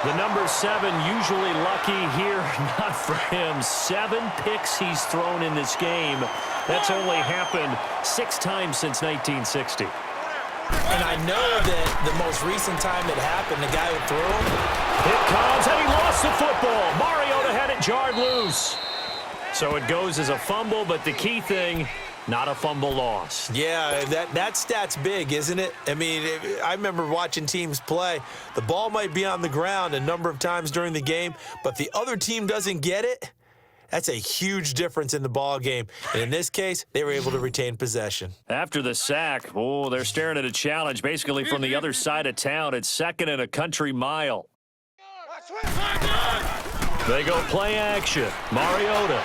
The number 7 usually lucky here. Not for him. 7 picks he's thrown in this game. That's only happened 6 times since 1960. And I know that the most recent time it happened, the guy who threw him. It comes, and he lost the football. Mariota had it jarred loose. So it goes as a fumble, but the key thing, not a fumble loss. Yeah, that stat's big, isn't it? I mean, I remember watching teams play. The ball might be on the ground a number of times during the game, but if the other team doesn't get it, that's a huge difference in the ball game. And in this case, they were able to retain possession. After the sack, they're staring at a challenge basically from the other side of town. It's 2nd and a country mile. They go play action. Mariota.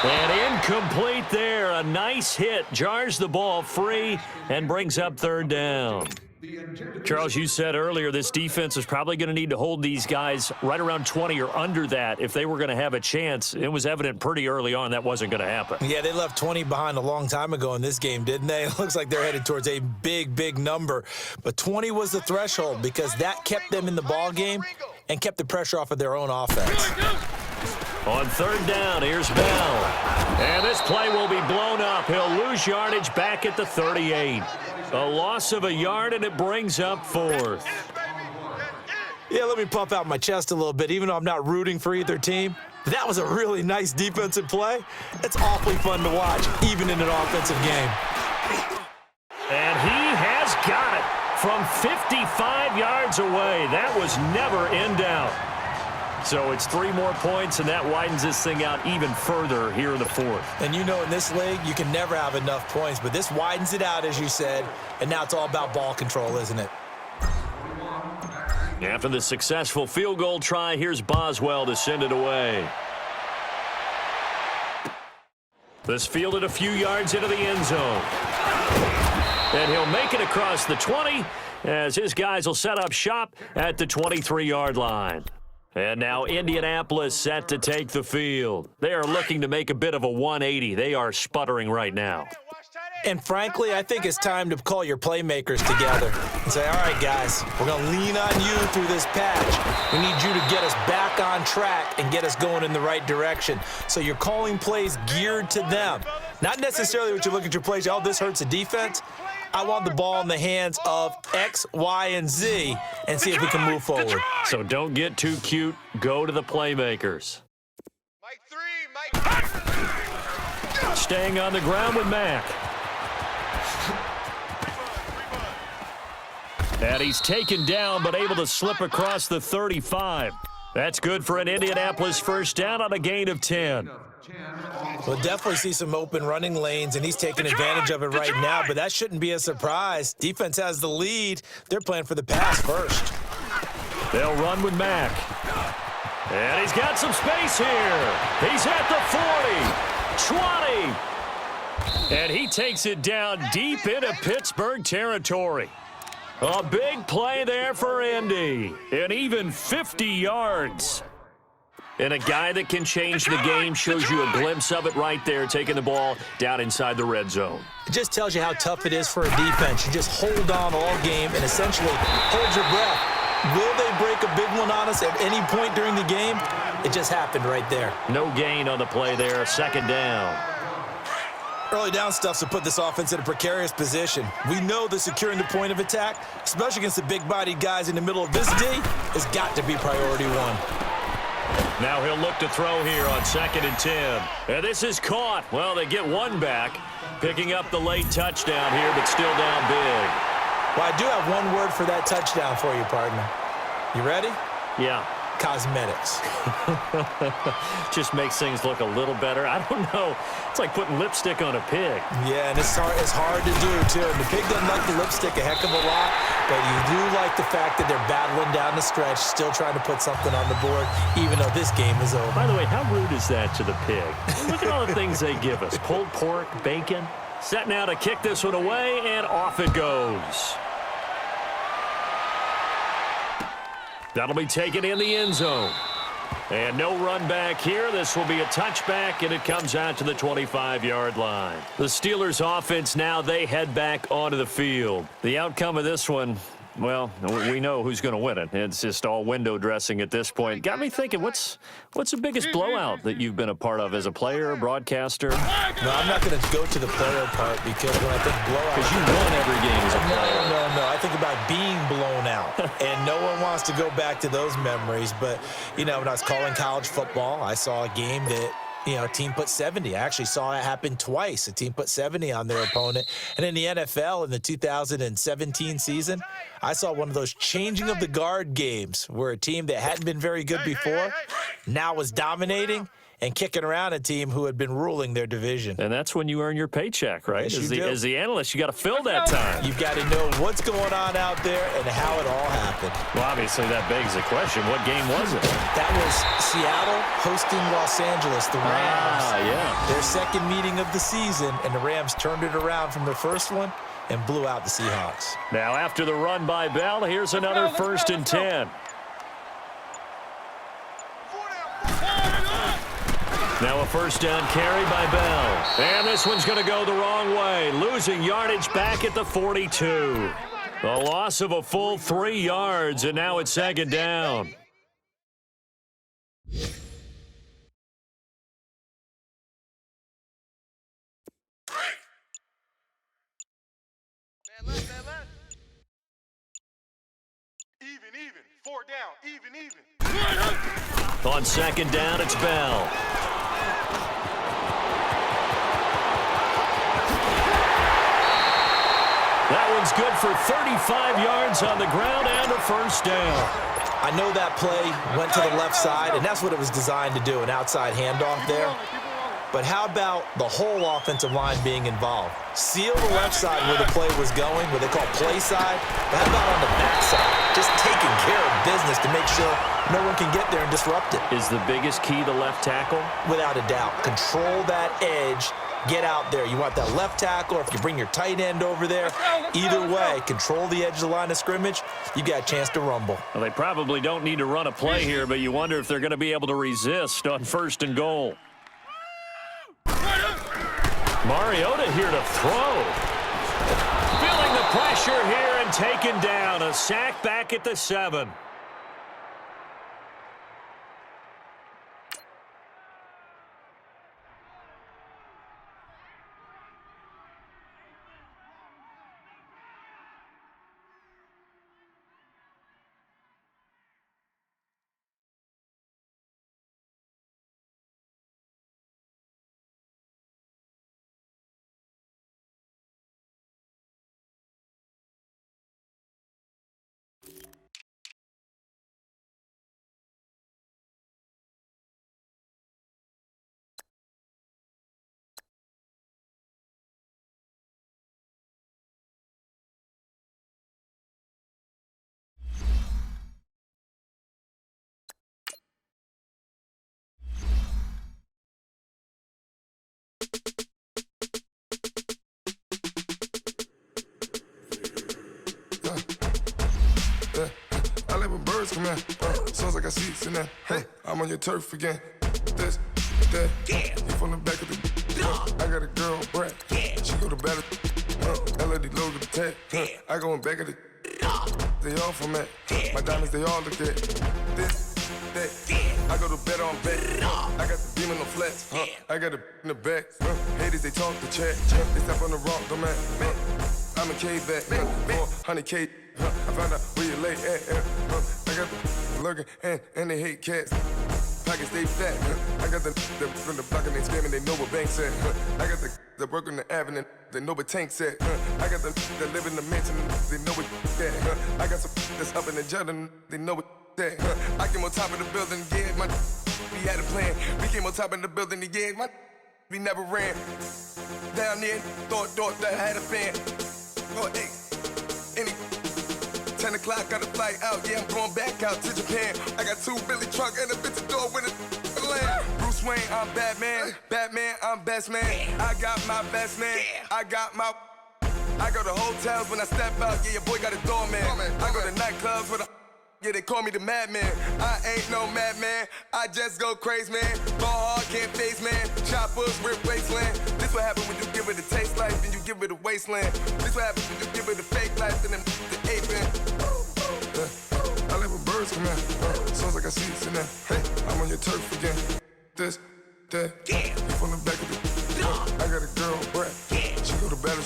And incomplete there. A nice hit. Jars the ball free and brings up 3rd down. Charles, you said earlier this defense is probably going to need to hold these guys right around 20 or under that if they were going to have a chance. It was evident pretty early on that wasn't going to happen. Yeah, they left 20 behind a long time ago in this game, didn't they? It looks like they're headed towards a big, big number. But 20 was the threshold because that kept them in the ball game and kept the pressure off of their own offense. On 3rd down, here's Bell. And this play will be blown up. He'll lose yardage back at the 38. A loss of a yard, and it brings up 4th. Yeah, let me puff out my chest a little bit, even though I'm not rooting for either team. That was a really nice defensive play. It's awfully fun to watch, even in an offensive game. And he has got it from 55 yards away. That was never in doubt. So it's 3 more points, and that widens this thing out even further here in the 4th. And you know in this league, you can never have enough points, but this widens it out, as you said, and now it's all about ball control, isn't it? After the successful field goal try, here's Boswell to send it away. This fielded a few yards into the end zone. And he'll make it across the 20 as his guys will set up shop at the 23-yard line. And now Indianapolis set to take the field. They are looking to make a bit of a 180. They are sputtering right now. And frankly, I think it's time to call your playmakers together and say, all right, guys, we're going to lean on you through this patch. We need you to get us back on track and get us going in the right direction. So you're calling plays geared to them. Not necessarily what you look at your plays, oh, this hurts the defense. I want the ball in the hands of X, Y, and Z and see if we can move forward. So don't get too cute. Go to the playmakers. Mike 3, Mike. Staying on the ground with Mack. And he's taken down but able to slip across the 35. That's good for an Indianapolis first down on a gain of 10. We'll definitely see some open running lanes, and he's taking advantage of it right now, but that shouldn't be a surprise. Defense has the lead. They're playing for the pass first. They'll run with Mack. And he's got some space here. He's at the 40, 20. And he takes it down deep into Pittsburgh territory. A big play there for Indy. And even 50 yards. And a guy that can change the game, shows you a glimpse of it right there, taking the ball down inside the red zone. It just tells you how tough it is for a defense. You just hold on all game and essentially hold your breath. Will they break a big one on us at any point during the game? It just happened right there. No gain on the play there, 2nd down. Early down stuff's to put this offense in a precarious position. We know that securing the point of attack, especially against the big-bodied guys in the middle of this D, has got to be priority 1. Now he'll look to throw here on 2nd and 10. And this is caught. Well, they get one back, picking up the late touchdown here, but still down big. Well, I do have one word for that touchdown for you, partner. You ready? Yeah. Cosmetics. Just makes things look a little better. I don't know. It's like putting lipstick on a pig. Yeah, and it's hard to do, too. And the pig doesn't like the lipstick a heck of a lot, but you do like the fact that they're battling down the stretch, still trying to put something on the board, even though this game is over. By the way, how rude is that to the pig? Look at all the things they give us. Pulled pork, bacon. Set now to kick this one away, and off it goes. That'll be taken in the end zone. And no run back here. This will be a touchback, and it comes out to the 25-yard line. The Steelers' offense now, they head back onto the field. The outcome of this one, well, we know who's going to win it. It's just all window dressing at this point. Got me thinking, what's the biggest blowout that you've been a part of as a player, broadcaster? No, I'm not going to go to the player part because when I think blowout... Because you won every game as a player. No. I think about being blown out, and no one wants to go back to those memories. But, when I was calling college football, I saw a game that, a team put 70. I actually saw it happen twice. A team put 70 on their opponent. And in the NFL in the 2017 season, I saw one of those changing of the guard games where a team that hadn't been very good before now was dominating and kicking around a team who had been ruling their division. And that's when you earn your paycheck, right? Yes, As the analyst, you got to fill that time. You've got to know what's going on out there and how it all happened. Well, obviously, that begs the question, what game was it? That was Seattle hosting Los Angeles, the Rams. Yeah. Their second meeting of the season, and the Rams turned it around from their first one and blew out the Seahawks. Now, after the run by Bell, here's another 1st and 10. Now a first down carry by Bell. And this one's going to go the wrong way, losing yardage back at the 42. A loss of a full 3 yards, and now it's 2nd down. Even. 4 down. Even. On 2nd down, it's Bell. That one's good for 35 yards on the ground and a first down. I know that play went to the left side, and that's what it was designed to do, an outside handoff there. But how about the whole offensive line being involved? Seal the left side where the play was going, what they call play side. But how about on the back side? Just taking care of business to make sure no one can get there and disrupt it. Is the biggest key the left tackle? Without a doubt. Control that edge. Get out there. You want that left tackle, or if you bring your tight end over there, either way, control the edge of the line of scrimmage, you got a chance to rumble. Well, they probably don't need to run a play here, but you wonder if they're going to be able to resist on 1st and goal. Mariota here to throw. Feeling the pressure here and taken down. A sack back at the 7. I like when birds come in. Sounds like I seats in there. Hey, I'm on your turf again. This, that, you from the back of the. I got a girl, Brad. She go to battle. LED logo the tag. I go in back of the. They all from that. My diamonds, they all look at. This, that. I go to bed on bed. I got the demon on flats. I got a in the back. Haters, they talk the chat. They step on the rock, don't man. I'm a K-back. 400K. I found out where you lay at. I got the lurking and they hate cats. Pockets stay fat. I got the from the block and they screaming, they know what banks at. I got the work on the avenue, they know what tanks at. I got the that live in the mansion, they know what that. I got some that's up in the Jordan, they know what that. I came on top of the building, yeah, my we had a plan. We came on top of the building, yeah, my we never ran. Down there, thought that I had a fan. Oh, hey, any 10 o'clock, got a flight out, yeah, I'm going back out to Japan. I got 2 Billy truck and a bitch door with a land. Bruce Wayne, I'm Batman. Batman, I'm best man. I got my best man. I got my. I go to hotels when I step out, yeah, your boy got a doorman. I go to nightclubs with a. Yeah, they call me the madman. I ain't no madman. I just go crazy, man. Ball hard, can't face, man. Choppers, rip wasteland. This what happens when you give it a taste life and you give it a wasteland. This what happens when you give it a fake life and then the ape in. I live with birds come in. Sounds like I see it in there. Hey, I'm on your turf again. This, that, you from the back of the. I got a girl, Brad. She go to battle.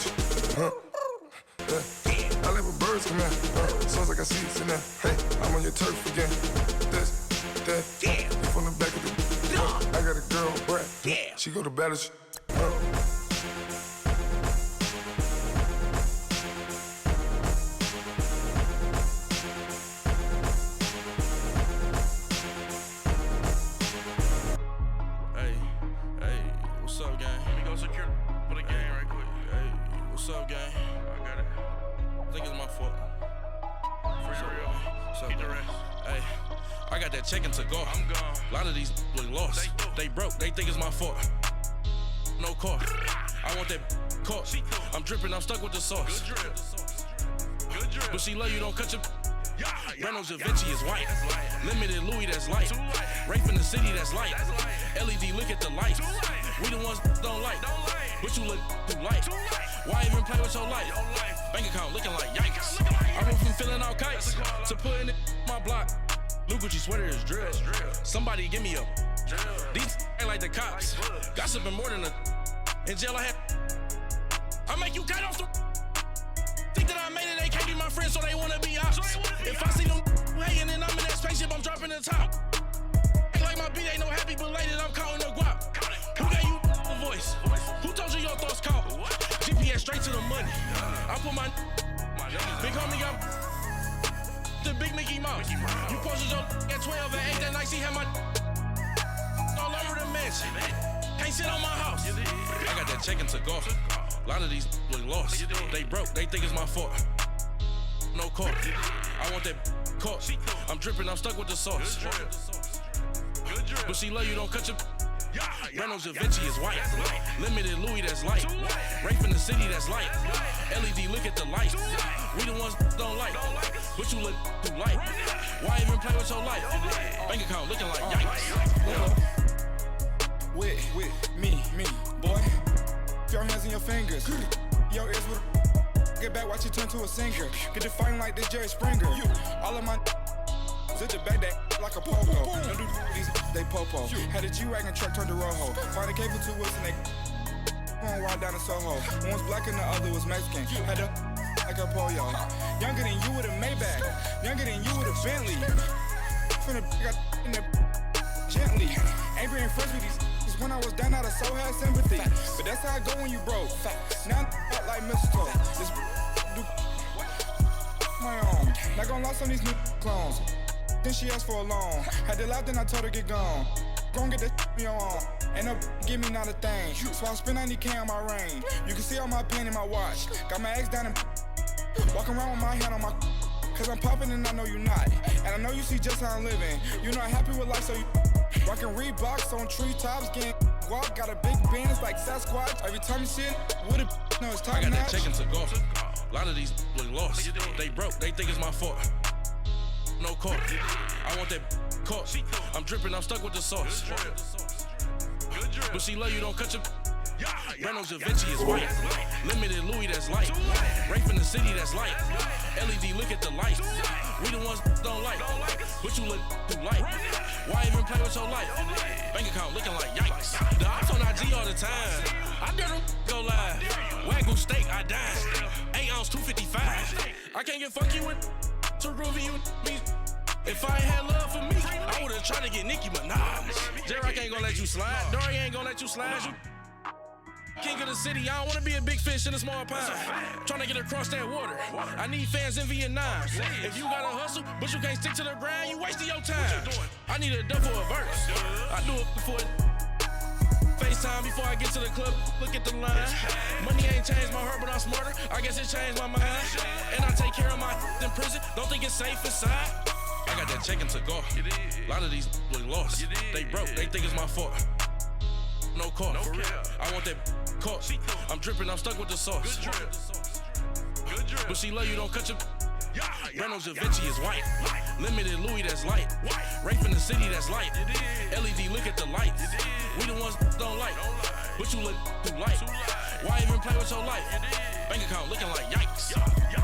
I live with birds come in. Sounds like I see it in there. Hey, I'm on your turf again. This, that, you from the back of the. I got a girl, Brad. She go to battle. Checking to go. I'm gone. A lot of these look lost. They broke. They think it's my fault. No car. I want that caught. I'm dripping. I'm stuck with the sauce. Good drip. But she love you. Don't cut your. Reynolds Da Vinci is white. Limited Louis that's light. Rape in the city that's light. LED look at the lights. We the ones don't like. But you look too light. Why even play with your life? Bank account looking like yikes. I went from filling out kites to putting it in my block. New Gucci sweater is drill. Somebody give me a drill. These ain't like the cops. Gossiping more than a. In jail I had. I make you cut off the. Think that I made it, they can't be my friends, so they wanna be ops. If I see them hating and I'm in that spaceship, I'm dropping the top. Ain't like my beat ain't no happy belated, I'm counting the guap. Who gave you the voice? Who told you your thoughts count? GPS straight to the money. I put my big homie got. The big Mickey Mouse. You posted your at 12 and 8 that night, she had my all over the mansion. Can't sit on my house. I got that checking to go. A lot of these look lost. They broke, they think it's my fault. No car. I want that caught. I'm dripping, I'm stuck with the sauce. But she love you, don't cut your. Reynolds Da Vinci is white. Limited Louis that's light. Rape in the city that's light. LED look at the lights. We the ones don't like. But you look too light. Why even play with your life? Bank account looking like yikes. With me, boy. Your hands in your fingers. Your ears with get back, watch you turn to a singer. Get the fighting like this Jerry Springer. All of my sit the back that like a pogo. Don't do these they popo. Had a G-Wagon truck turned to Rojo. Find a cable to us and they going right down to Soho. One was black and the other was Mexican. Had a like a pollo. Younger than you with a Maybach. Younger than you with a Bentley. From the got in the gently. Ain't being friends with these when I was down out of so had sympathy. But that's how I go when you broke. Now I'm like mistletoe. This do my own. Not gonna lie on these new clones. Then she asked for a loan. Had to laugh, then I told her get gone. Gon' get that me on. Ain't no give me not a thing. So I spend 90K on my range. You can see all my pain in my watch. Got my ex down and walking around with my hand on my. Cause I'm popping and I know you not. And I know you see just how I'm living. You're not happy with life, so you rockin' Reeboks on treetops, getting guap. Got a big band, it's like Sasquatch. Every time you see it, with it, no, it's time. I got that checking to go. A lot of these look lost. They broke, they think it's my fault. No car. I want that caught. I'm dripping, I'm stuck with the sauce. But she love you, don't cut your. Reynolds Da Vinci is white. Limited Louis that's light. Rape in the city that's light. LED look at the lights. We the ones don't like. But you look too light. Why even play with your life? Bank account looking like yikes. The ops on IG all the time. I dare them go live. Wagyu steak, I dine. 8 ounce, 255. I can't get funky with to groovy you me. If I ain't had love for me, I would've tried to get Nicki Minaj. J-Rock ain't gonna let you slide. Dory ain't gonna let you slide. You king of the city, I don't wanna be a big fish in a small pond. Trying to get across that water. I need fans in Vietnam. If you gotta hustle, but you can't stick to the grind, you wasting your time. I need a dub for a verse. I do it before FaceTime before I get to the club, look at the line. Money ain't changed my heart, but I'm smarter. I guess it changed my mind. And I take care of my in prison. Don't think it's safe inside. I got that checking to go. A lot of these look lost. They broke, they think it's my fault. No car. I want that caught. I'm dripping, I'm stuck with the sauce. But she love you, don't cut your. Reynolds Da Vinci is white. Limited Louis, that's light. Rafe in the city, that's light. LED, look at the lights. We the ones don't like. But you look too light. Why even play with your life? Bank account looking like yikes.